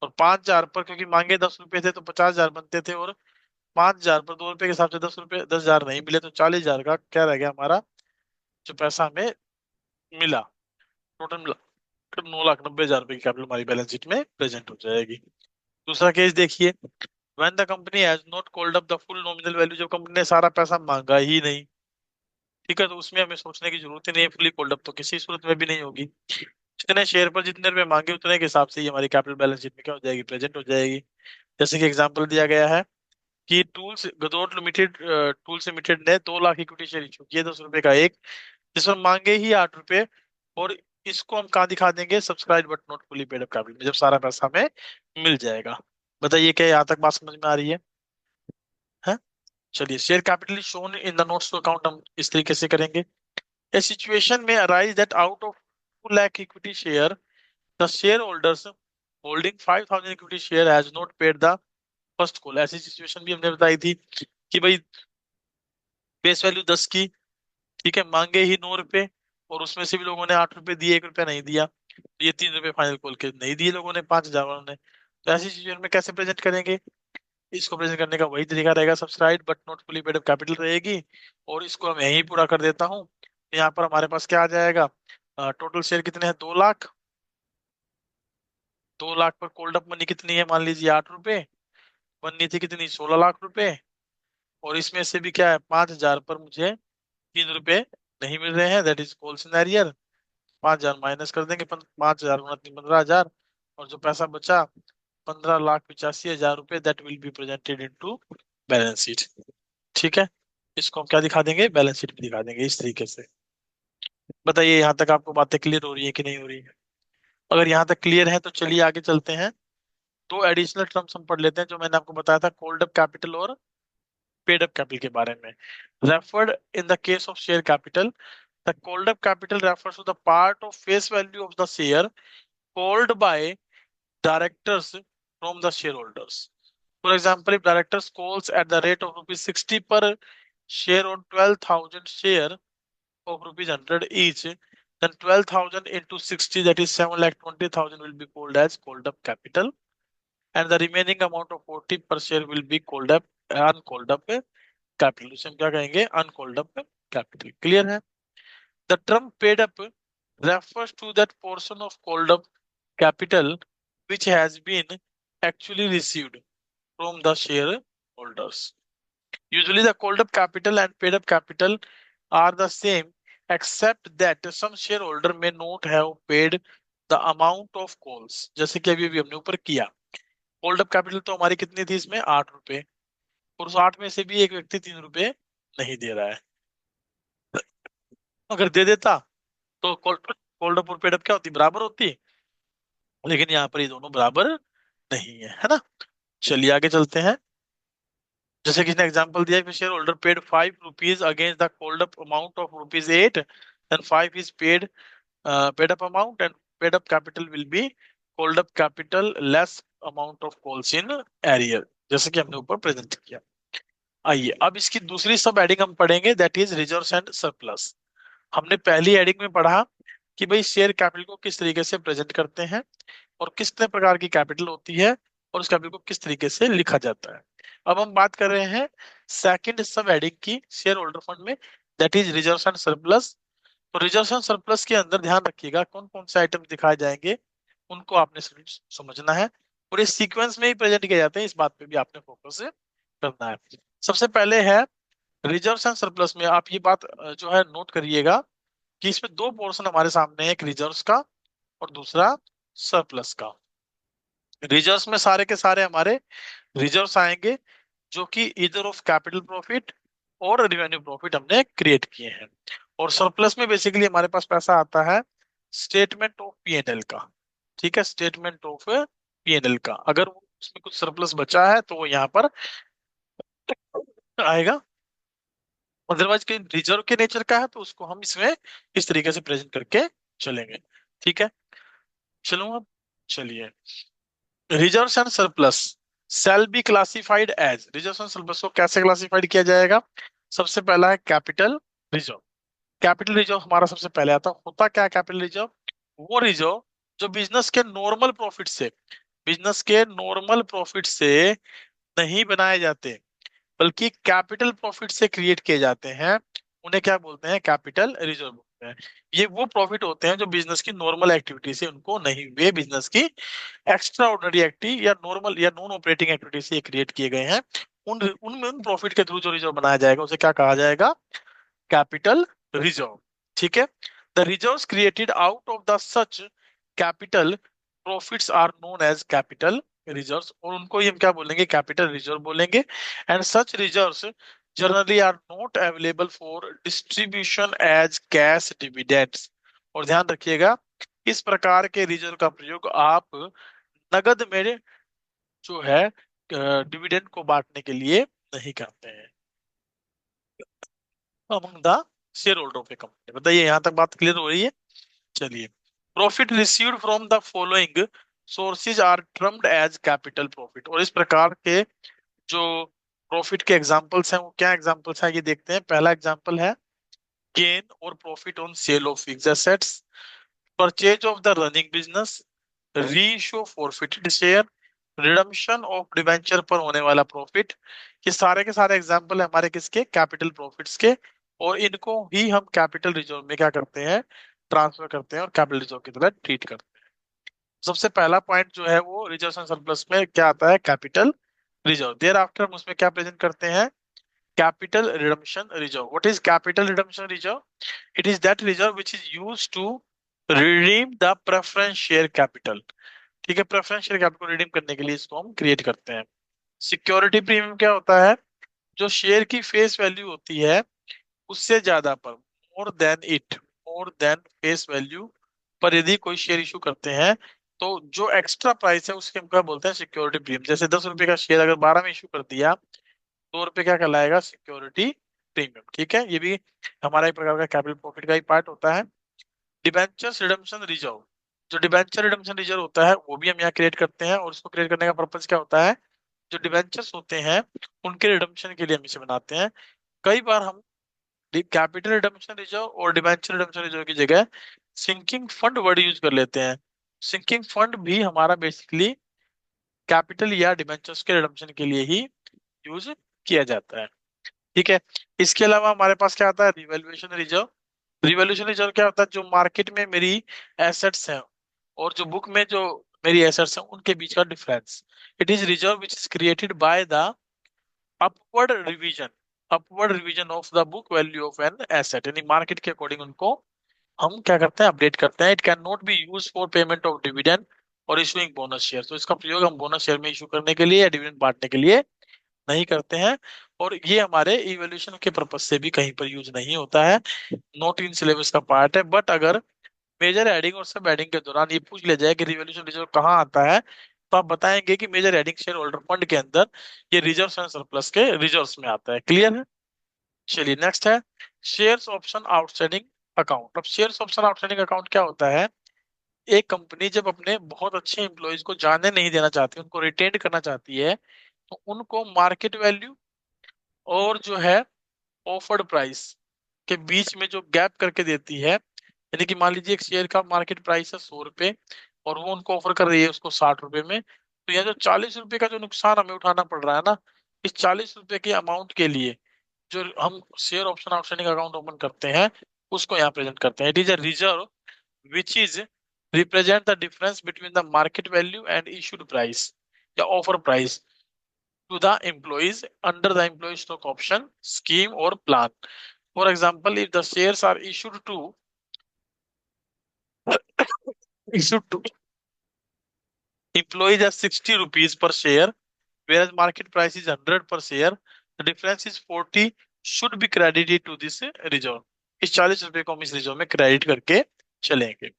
और 5,000 पर क्योंकि मांगे 10 रुपए थे तो 50,000 बनते थे, और 5,000 पर 2 रुपए के हिसाब से 10 रुपए, 10,000 नहीं मिले, तो 40,000 का क्या रह गया हमारा जो पैसा हमें मिला। टोटल मिला 9,90,000 रुपए की कैपिटल हमारी बैलेंस शीट में प्रेजेंट हो जाएगी। दूसरा केस देखिए, when the company has not called up the full nominal value. जब कंपनी ने सारा पैसा मांगा ही नहीं, ठीक है, तो उसमें हमें सोचने की जरूरत ही नहीं है। फुली कॉल्ड अप तो किसी सूरत में भी नहीं होगी। जितने शेयर पर जितने रुपए मांगे उतने के हिसाब से ही हमारी कैपिटल बैलेंस शीट में क्या हो जाएगी? प्रेजेंट हो जाएगी। जैसे कि एग्जांपल दिया गया है कि टूल्स गदोट लिमिटेड, टूल्स लिमिटेड ने 2 लाख इक्विटी शेयर इशू किए, 10 रुपए का एक, जिस पर मांगे ही 8 रुपए। और इसको हम कहाँ दिखा देंगे? Subscribe but not fully paid up capital में, जब सारा पैसा हमें मिल जाएगा। बताइए, क्या यहाँ तक बात समझ में आ रही है? हैं? चलिए, share capital shown in the notes to account हम इस तरीके से करेंगे। A situation may arise that out of 2 lakh equity share, the shareholders holding 5,000 equity share has not paid the first call। ऐसी सिचुएशन भी हमने बताई थी कि भाई बेस वैल्यू 10 की, ठीक है, मांगे ही 9 रुपए, और उसमें से भी लोगों ने 8 रुपए दिए, 1 रुपया नहीं दिया, तो ये 3 रुपए फाइनल कॉल के नहीं दिए लोगों ने, 5,000 वालों ने। तो ऐसी सिचुएशन में कैसे प्रेजेंट करेंगे? इसको प्रेजेंट करने का वही तरीका रहेगा, subscribe but not fully paid up capital रहेगी। और इसको मैं यहीं पूरा कर देता हूँ। यहाँ पर हमारे पास क्या आ जाएगा? टोटल शेयर कितने हैं? 2 लाख। 2 लाख पर कोल्ड अप मनी कितनी है? मान लीजिए 8 रुपए। बननी थी कितनी? 16 लाख रुपए। और इसमें से भी क्या है? 5,000 पर मुझे 3 रुपए नहीं मिल रहे हैं, दैट इज कॉल सिनेरियर। 5,000 माइनस कर देंगे, 5,000 गुना 3 15,000, और जो पैसा बचा 15,85,000 रुपए, that will be presented into balance sheet. ठीक है, इसको हम क्या दिखा देंगे? बैलेंस शीट में दिखा देंगे इस तरीके से। बताइए यहाँ तक आपको बातें क्लियर हो रही है कि नहीं हो रही है? अगर यहाँ तक क्लियर है तो चलिए आगे चलते हैं। दो एडिशनल टर्म्स हम पढ़ लेते हैं जो मैंने आपको बताया था, कॉल्ड अप कैपिटल और पेड अप कैपिटल के बारे में। Referred in the case of share capital, the called up capital refers to the part of face value of the share called by directors from the share holders. For example, if directors calls at the rate of ₹60 per share on 12,000 share of ₹100 each, then 12,000 into 60, that is 7,20,000 will be called as called up capital, and the remaining amount of 40 per share will be called up uncalled up capital। उसे हम क्या कहेंगे? uncalled up capital। Clear है? The term paid up refers to that portion of called up capital which has been actually received from the shareholders। Usually the called up capital and paid up capital are the same, except that some shareholder may not have paid the amount of calls। जैसे कि अभी अभी हमने ऊपर किया, called up capital तो हमारी कितनी थी इसमें? 8 रुपए, और उस 8 में से भी एक व्यक्ति 3 रुपए नहीं दे रहा है। अगर दे देता तो कॉल्ड अप और पेड अप क्या होती? बराबर होती। लेकिन यहाँ पर ये दोनों बराबर नहीं है ना। चलिए आगे चलते हैं। जैसे किसी ने एग्जांपल दिया, share holder paid ₹5 against the called up amount of ₹8, then 5 इज paid up amount, and paid up capital will be called up capital less amount of calls in arrear, जैसे कि हमने ऊपर प्रेजेंट किया। आइए अब इसकी दूसरी सब एडिंग हम पढ़ेंगे, that is reserves and surplus. हमने पहली एडिंग में पढ़ा कि भाई शेयर कैपिटल को किस तरीके से प्रेजेंट करते हैं, और किस प्रकार की कैपिटल होती है, और उस कैपिटल को किस तरीके से लिखा जाता है। अब हम बात कर रहे हैं सेकंड सब हेडिंग की शेयर होल्डर फंड में, that is reserves and surplus. तो रिजर्व्स एंड सरप्लस के अंदर ध्यान रखिएगा कौन कौन से आइटम दिखाए जाएंगे, उनको आपने समझना है, और ये सीक्वेंस में ही प्रेजेंट किए जाते हैं, इस बात पे भी आपने फोकस करना है। सबसे पहले है रिजर्व्स एंड सरप्लस में, आप ये बात जो है नोट करिएगा कि इसमें दो पोर्शन हमारे सामने है, एक रिजर्व्स का और दूसरा सरप्लस का। रिजर्व्स में सारे के सारे हमारे रिजर्व्स आएंगे जो कि इधर ऑफ कैपिटल प्रॉफिट और रिवेन्यू प्रॉफिट हमने क्रिएट किए हैं। और सरप्लस में बेसिकली हमारे पास पैसा आता है स्टेटमेंट ऑफ पीएनएल का। ठीक है, स्टेटमेंट ऑफ पीएनएल का, अगर उसमें कुछ सरप्लस बचा है तो वो यहाँ पर आएगा। अदरवाइज के रिजर्व के नेचर का है तो उसको हम इसमें इस तरीके से प्रेजेंट करके चलेंगे। ठीक है, चलो अब चलिए। Reserves and surplus shall be classified as, reserves and surplus को कैसे क्लासिफाइड किया जाएगा? सबसे पहला है कैपिटल रिजर्व। कैपिटल रिजर्व हमारा सबसे पहले आता होता क्या? कैपिटल रिजर्व वो रिजर्व जो बिजनेस के नॉर्मल प्रॉफिट से नहीं बनाए जाते, बल्कि कैपिटल प्रॉफिट से क्रिएट किए जाते हैं। उन्हें क्या बोलते हैं? कैपिटल रिजर्व बोलते हैं। ये वो प्रॉफिट होते हैं जो बिजनेस की नॉर्मल एक्टिविटी से उनको नहीं हुए, बिजनेस की एक्स्ट्रा ऑर्डिनरी एक्टिविटी या नॉर्मल या नॉन ऑपरेटिंग एक्टिविटी से क्रिएट किए गए हैं। उन प्रॉफिट के थ्रू जो रिजर्व बनाया जाएगा उसे क्या कहा जाएगा? Capital reserve. ठीक है, the reserves created out of the such capital profits are known as capital reserves, और उनको ही हम क्या बोलेंगे? कैपिटल रिजर्व बोलेंगे। And such reserves generally are not available for distribution as cash dividends. और ध्यान रखिएगा, इस प्रकार के रिजर्व का प्रयोग आप नगद में जो है डिविडेंड को बांटने के लिए नहीं करते हैं। Among the share holder of a company. बताइए, यहाँ तक बात क्लियर हो रही है? चलिए, profit received from the following sources are termed as capital profit. और इस प्रकार के जो प्रॉफिट के एग्जांपल्स हैं वो क्या एग्जांपल्स हैं, ये देखते हैं। पहला एग्जांपल है गेन और profit on sale of fixed assets, purchase of the running business, reissue forfeited share, redemption of debenture पर होने वाला प्रॉफिट। ये सारे के सारे एग्जांपल है हमारे किसके, कैपिटल प्रॉफिट्स के। और इनको ही हम कैपिटल रिजर्व में क्या करते हैं, ट्रांसफर करते हैं और कैपिटल रिजर्व की तरह ट्रीट करते हैं। सबसे पहला पॉइंट जो है वो रिजर्व एंड सरप्लस में क्या आता है, कैपिटल रिजर्व। देयर आफ्टर हम उसमें क्या प्रेजेंट करते हैं, capital redemption reserve. What is capital redemption reserve? It is that reserve which is use to redeem the preference share capital. ठीक है, प्रेफरेंस शेयर कैपिटल को रिडीम करने के लिए इसको हम क्रिएट करते हैं। सिक्योरिटी प्रीमियम क्या होता है, जो शेयर की फेस वैल्यू होती है उससे ज्यादा पर, मोर देन फेस वैल्यू पर यदि कोई शेयर इशू करते हैं तो जो एक्स्ट्रा प्राइस है उसके हम क्या बोलते हैं, सिक्योरिटी प्रीमियम। जैसे 10 रुपए का शेयर अगर 12 में इशू कर दिया, 2 रुपए क्या कहलाएगा, सिक्योरिटी प्रीमियम। ठीक है, ये भी हमारा एक प्रकार का कैपिटल प्रॉफिट का ही पार्ट होता है। डिबेंचर्स रिडम्पशन रिजर्व, जो डिबेंचर रिडम्पशन रिजर्व होता है वो भी हम यहाँ क्रिएट करते हैं। और इसको क्रिएट करने का पर्पज क्या होता है, जो डिबेंचर्स होते हैं उनके रिडम्पशन के लिए हम इसे बनाते हैं। कई बार हम कैपिटल रिडम्पशन रिजर्व और डिबेंचर रिडम्पशन रिजर्व की जगह सिंकिंग फंड वर्ड यूज कर लेते हैं। सिंकिंग फंड भी हमारा बेसिकली कैपिटल या डिबेंचर्स के रिडम्पशन के लिए ही यूज किया जाता है। ठीक है, इसके अलावा हमारे पास क्या आता है, रिवैल्यूएशन रिजर्व। रिवैल्यूएशन रिजर्व क्या होता है, जो मार्केट में मेरी एसेट्स हैं और जो बुक में जो मेरी एसेट्स हैं उनके बीच का difference. It is reserve which is created by the upward revision upward revision of the book value of an asset. यानी मार्केट के अकॉर्डिंग उनको हम क्या करते हैं, अपडेट करते हैं। It can not be use for payment of dividend और इशूइंग बोनस शेयर। तो इसका प्रयोग हम बोनस शेयर में इशू करने के लिए या डिविडेंड बांटने के लिए नहीं करते हैं। और ये हमारे इवैल्यूएशन के पर्पज से भी कहीं पर यूज नहीं होता है, नोट इन सिलेबस का पार्ट है। बट अगर मेजर एडिंग और सब एडिंग के दौरान ये पूछ लिया जाए कि रिवॉल्यूशन रिजर्व कहाँ आता है, तो आप बताएंगे कि major heading share holder fund के अंदर ये रिजर्व एंड सरप्लस के रिजर्व्स में आता है। क्लियर है? चलिए, नेक्स्ट है शेयर्स ऑप्शन आउटस्टैंडिंग अकाउंट। अब शेयर्स ऑप्शन आउटस्टैंडिंग अकाउंट क्या होता है, एक कंपनी जब अपने बहुत अच्छे एम्प्लॉयज को जाने नहीं देना चाहती, उनको रिटेन करना चाहती है, तो उनको मार्केट वैल्यू और जो है ऑफर्ड प्राइस के बीच में जो गैप करके देती है। यानी कि मान लीजिए एक शेयर का मार्केट प्राइस है 100 रुपए और वो उनको ऑफर कर रही है उसको 60 रुपए में, तो यह जो 40 रुपए का जो नुकसान हमें उठाना पड़ रहा है ना, इस 40 रुपए के अमाउंट के लिए जो हम share option outstanding account open करते हैं उसको यहाँ प्रेजेंट करते हैं। It is a reserve which is represent the difference between the market value and issued price या offer price to the employees under the employee stock option scheme or plan. For example, if the shares are issued to employees at 60 rupees per share, whereas market price is 100 per share, the difference is 40 should be credited to this reserve. इस 40 रुपए को हम इस reserve में credit करके चलेंगे।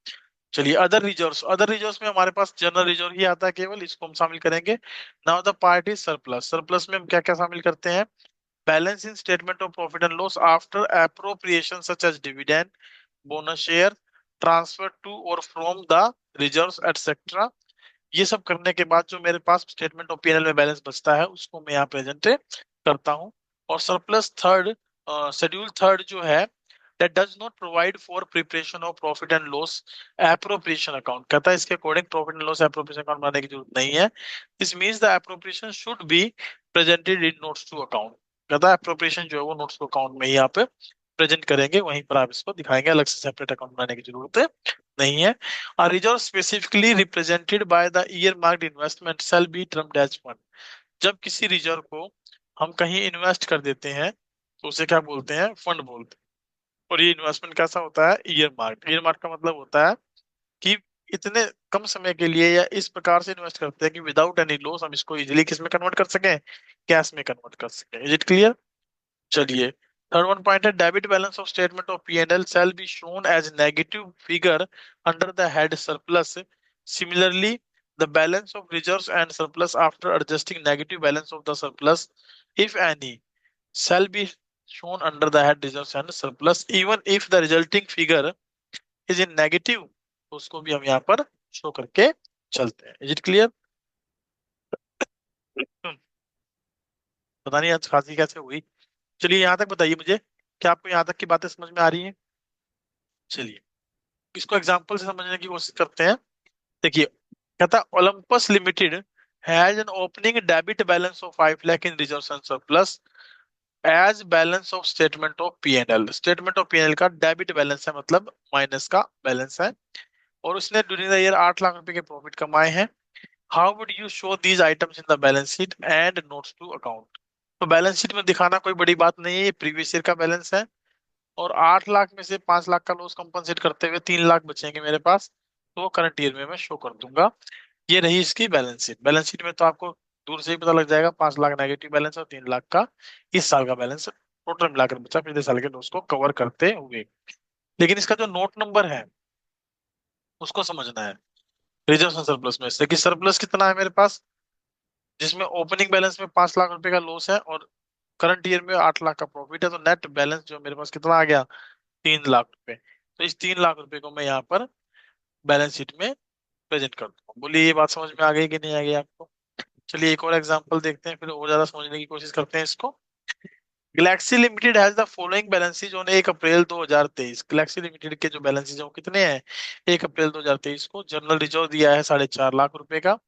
चलिए, other reserves में हमारे पास जनरल रिजर्व ही आता है, केवल इसको हम शामिल करेंगे। Now the part is surplus. Surplus में हम क्या क्या शामिल करते हैं, balance in statement of profit and loss after appropriation such as dividend, bonus share, transfer to और फ्रॉम द रिजर्व्स एटसेट्रा। ये सब करने के बाद जो मेरे पास स्टेटमेंट ऑफ पीएनएल में बैलेंस बचता है उसको मैं यहाँ प्रेजेंट करता हूँ। और सरप्लस थर्ड, शेड्यूल थर्ड जो है, that does not provide for preparation of profit and loss appropriation account, कहता है इसके according profit and loss appropriation account बनाने की जरूरत नहीं है। This means the appropriation should be presented in notes to account. कहता है एप्रोप्रिएशन जो है वो नोट्स टू अकाउंट में ही आप प्रेजेंट करेंगे, वहीं पर आप इसको दिखाएंगे, अलग से सेपरेट अकाउंट बनाने की जरूरत नहीं है। A reserve specifically represented by the earmarked investment shall be termed as fund। जब किसी रिजर्व को हम कहीं इन्वेस्ट कर देते हैं तो उसे क्या बोलते हैं, फंड बोलते हैं। और ये इन्वेस्टमेंट कैसा होता है, ईयर मार्क का मतलब होता है कि इतने कम समय के लिए या इस प्रकार से इन्वेस्ट करते हैं कि विदाउट एनी लॉस हम इसको इजीली किस में कन्वर्ट कर सकें, कैश में कन्वर्ट कर सकें। Is it clear? चलिए, थर्ड वन पॉइंट है debit balance of statement of P&L shall be shown as negative figure under the head surplus. Similarly, the balance of reserves and surplus after adjusting negative balance of the surplus, if any, shall be shown under the head reserves and surplus even if the resulting figure is in negative, तो उसको भी हम यहाँ पर show करके चलते हैं। Is it clear? पता नहीं आज खांसी कैसे हुई। चलिए यहाँ तक बताइए मुझे, क्या आपको यहाँ तक की बातें समझ में आ रही हैं? चलिए इसको एग्जांपल से समझने की कोशिश करते हैं। देखिए, कहता Olympus limited has an opening debit balance of 5 lakh in reserves and surplus as balance of statement of P and L. Statement of P and L का डेबिट बैलेंस है, मतलब माइनस का बैलेंस है, और उसने ड्यूरिंग द ईयर 8 लाख रुपए के profit कमाए हैं। How would you show these items in the balance sheet and notes to account? तो बैलेंस शीट में दिखाना कोई बड़ी बात नहीं है, ये प्रीवियस ईयर का बैलेंस है, और 8 लाख में से 5 लाख का लॉस कंपनसेट करते हुए 3 लाख बचेंगे मेरे पास, तो वो करंट ईयर में मैं शो कर दूंगा। ये रही इसकी बैलेंस शीट। बैलेंस शीट में तो आपको दूर से ही पता लग जाएगा, 5 लाख नेगेटिव बैलेंस और 3 लाख का इस साल का बैलेंस टोटल मिलाकर बचा पिछले साल के लॉस को कवर करते हुए। लेकिन इसका जो नोट नंबर है उसको समझना है। रिजर्व सरप्लस में से कि सरप्लस कितना है मेरे पास, जिसमें ओपनिंग बैलेंस में 5 लाख रुपए का लॉस है और करंट ईयर में 8 लाख का प्रॉफिट है, तो नेट बैलेंस जो मेरे पास कितना आ गया, 3 लाख रुपए। तो इस 3 लाख रुपए को मैं यहाँ पर बैलेंस शीट में प्रेजेंट कर दूंगा। बोलिए ये बात समझ में आ गई कि नहीं आ गई आपको? चलिए एक और एग्जांपल देखते हैं, फिर और ज्यादा समझने की कोशिश करते हैं इसको। Galaxy limited has the following balances on 1 April 2023। Galaxy limited के जो बैलेंसेज हैं वो कितने हैं? 1 अप्रैल 2023 को जनरल रिजर्व दिया है 4.5 लाख रुपए का,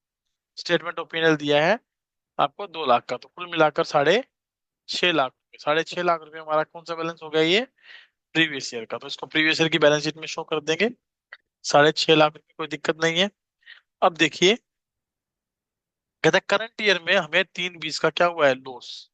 स्टेटमेंट ऑफ P&L दिया है आपको 2 लाख का, तो कुल मिलाकर 6.5 लाख रुपए। 6.5 लाख रुपए हमारा कौन सा बैलेंस हो गया, ये प्रीवियस ईयर का, तो इसको प्रीवियस ईयर की बैलेंस शीट में शो कर देंगे। 6.5 लाख रुपए, कोई दिक्कत नहीं है। अब देखिए, कहता है करंट ईयर में हमें 3/20 का क्या हुआ है, लॉस।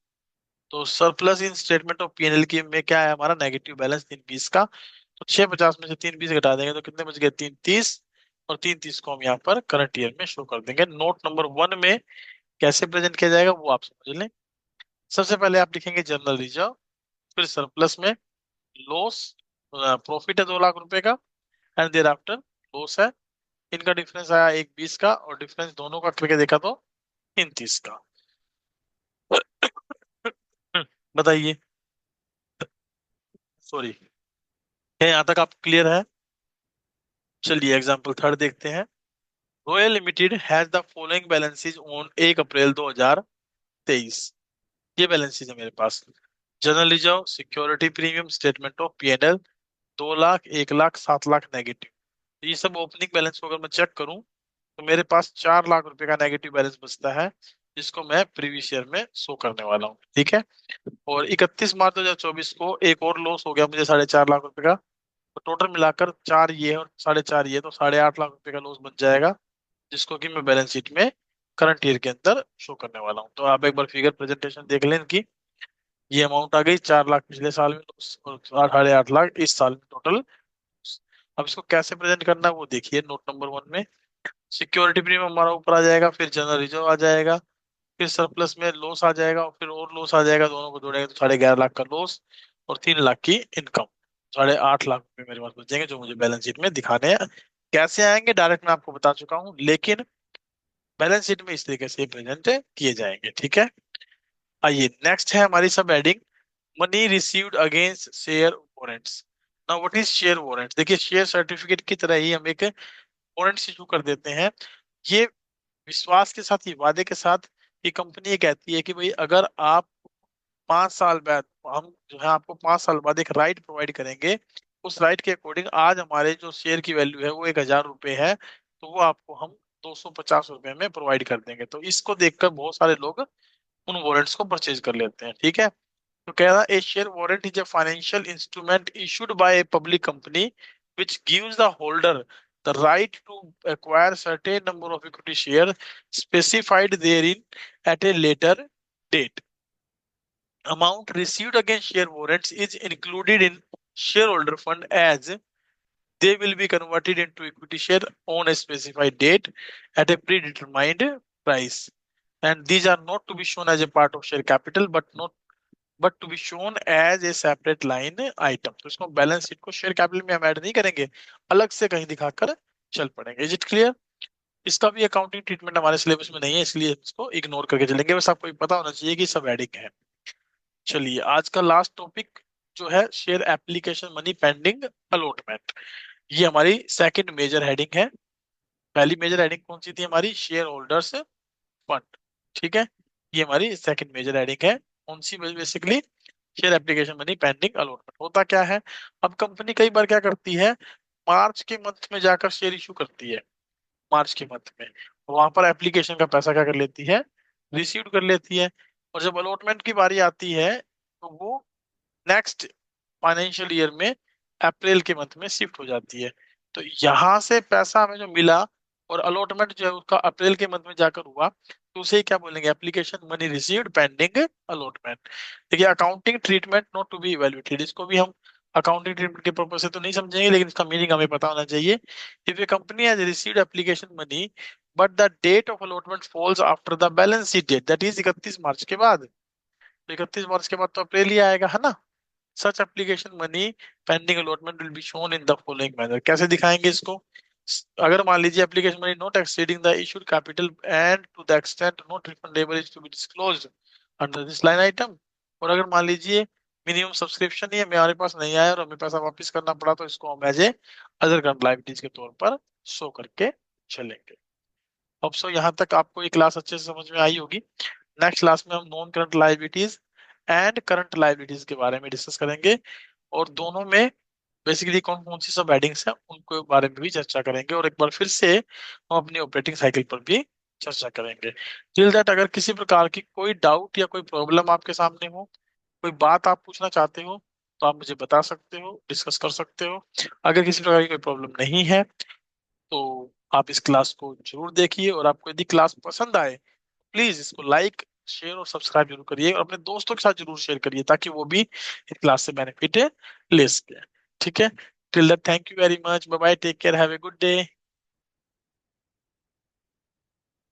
तो surplus in statement of P&L की में क्या है हमारा, नेगेटिव बैलेंस 3/20 का। तो 650 में से 3/20 घटा देंगे तो कितने बच गए, 3/30, और 3/30 को हम यहाँ पर करंट ईयर में शो कर देंगे। नोट नंबर 1 में कैसे प्रेजेंट किया जाएगा वो आप समझ लें। सबसे पहले आप लिखेंगे जनरल रिजर्व, फिर सरप्लस में लॉस, प्रॉफिट है 2 लाख रुपए का, एंड देयर आफ्टर लॉस है। इनका डिफरेंस आया 1/20 का, और डिफरेंस दोनों का करके देखा तो 3/30 का। बताइए, सॉरी, क्या यहाँ तक आप क्लियर है? चलिए एग्जाम्पल थर्ड देखते हैं। Royal Limited has the following balances on 1 April 2023। ये बैलेंसेज है मेरे पास। General reserve, security premium, statement of P&L, 2 lakh, 1 lakh, 7 lakh negative. ये सब ओपनिंग बैलेंस को अगर मैं चेक करूं तो मेरे पास 4 लाख रुपए का नेगेटिव बैलेंस बचता है, जिसको मैं प्रीवियस ईयर में शो करने वाला हूँ। ठीक है, और 31 मार्च 2024 को एक और लॉस हो गया मुझे 4.5 लाख रुपए का। तो टोटल मिलाकर 4 ये और 4.5 ये, तो 8.5 लाख रुपए का लॉस बन जाएगा, जिसको कि मैं बैलेंस शीट में करंट ईयर के अंदर शो करने वाला हूँ। तो आप एक बार फिगर प्रेजेंटेशन देख लें इनकी। ये अमाउंट आ गई 4 लाख पिछले साल में, और 8.5 लाख इस साल में टोटल। अब इसको कैसे प्रेजेंट करना है वो देखिए नोट नंबर 1 में। सिक्योरिटी प्रीमियम हमारा ऊपर आ जाएगा, फिर जनरल रिजर्व आ जाएगा, फिर सरप्लस में लॉस आ जाएगा, और फिर और लॉस आ जाएगा, दोनों को जोड़ेंगे तो 11.5 लाख का लॉस, और 3 लाख की इनकम। 8.5 लाख रुपए मेरे पास बचेंगे, जो मुझे बैलेंस शीट में दिखाने हैं। कैसे आएंगे डायरेक्ट मैं आपको बता चुका हूँ, लेकिन बैलेंस शीट में इस तरीके से प्रेजेंट किए जाएंगे। ठीक है, आइए नेक्स्ट है हमारी सब heading, money received against share warrants. Now what is share warrants? देखिए, शेयर सर्टिफिकेट की तरह ही हम एक वारंट्स इशू कर देते हैं। ये विश्वास के साथ, ये वादे के साथ, ये कंपनी ये कहती है कि भाई अगर आप 5 साल बाद, हम जो है आपको 5 साल बाद एक राइट प्रोवाइड करेंगे, उस राइट के अकॉर्डिंग आज हमारे जो शेयर की वैल्यू है वो 1,000 रुपए है, तो वो आपको हम 250 रुपए में प्रोवाइड कर देंगे। तो इसको देखकर बहुत सारे लोग उन वारंट्स को परचेज कर लेते हैं। ठीक है, तो कह रहा a share warrant is a financial instrument issued by a public company which gives the holder the right to acquire certain number of equity share specified therein at a later date. Amount received against share warrants is included in shareholder fund as they will be converted into equity share on a specified date at a predetermined price, and these are not to be shown as a part of share capital but to be shown as a separate line item। तो इसको balance sheet को share capital में हम add नहीं करेंगे, अलग से कहीं दिखाकर चल पड़ेंगे। Is it clear? इसका भी अकाउंटिंग ट्रीटमेंट हमारे सिलेबस में नहीं है, इसलिए इसको इग्नोर करके चलेंगे। बस आपको ये पता होना चाहिए कि सब एडिंग है। चलिए आज का लास्ट टॉपिक जो है share application money pending allotment. ये हमारी सेकंड मेजर हेडिंग है। पहली मेजर हेडिंग कौन सी थी हमारी? Shareholders fund. ठीक है, ये हमारी सेकंड मेजर हेडिंग है। कौन सी? Basically share application money pending allotment. होता क्या है, अब कंपनी कई बार क्या करती है, मार्च के मंथ में जाकर शेयर इशू करती है। मार्च के मंथ में वहां पर एप्लीकेशन का पैसा क्या कर लेती है, रिसीव कर लेती है। और जब अलॉटमेंट की बारी आती है तो वो नेक्स्ट फाइनेंशियल ईयर में अप्रैल के मंथ में शिफ्ट हो जाती है। तो यहाँ से पैसा हमें जो मिला और अलॉटमेंट जो है उसका अप्रैल के मंथ में जाकर हुआ, तो उसे ही क्या बोलेंगे? Application money received pending allotment. देखिए accounting treatment not to be evaluated, इसको भी हम अकाउंटिंग ट्रीटमेंट के पर्पज से तो नहीं समझेंगे, लेकिन इसका मीनिंग हमें पता होना चाहिए। If a company has received application money but the date of allotment falls after the balance sheet date, that is 31 March के बाद। 31 मार्च के बाद तो अप्रैल ही आएगा, है ना? Such application money pending allotment will be shown in the following manner. कैसे दिखाएंगे इसको? अगर मान लीजिए application money not exceeding the issued capital and to the extent not refundable is to be disclosed under this line item. और अगर मान लीजिए मिनिमम सब्सक्रिप्शन ही हमारे पास नहीं आया और हमें पैसा वापस करना पड़ा, तो इसको हम as a other current liabilities के तौर पर शो करके चलेंगे। अब सो यहाँ तक आपको ये क्लास अच्छे से समझ में आई होगी। नेक्स्ट क्लास में हम non current liabilities and current liabilities के बारे में डिस्कस करेंगे, और दोनों में बेसिकली कौन कौन सी सब हेडिंग्स हैं उनके बारे में भी चर्चा करेंगे, और एक बार फिर से हम अपनी ऑपरेटिंग साइकिल पर भी चर्चा करेंगे। टिल दैट अगर किसी प्रकार की कोई डाउट या कोई प्रॉब्लम आपके सामने हो, कोई बात आप पूछना चाहते हो, तो आप मुझे बता सकते हो, डिस्कस कर सकते हो। अगर किसी प्रकार की कोई प्रॉब्लम नहीं है तो आप इस क्लास को जरूर देखिए, और आपको यदि क्लास पसंद आए प्लीज इसको लाइक शेयर और सब्सक्राइब जरूर करिए, और अपने दोस्तों के साथ जरूर शेयर करिए ताकि वो भी इस क्लास से बेनिफिट ले सके। ठीक है, till that thank you very much, bye bye, take care, have a good day.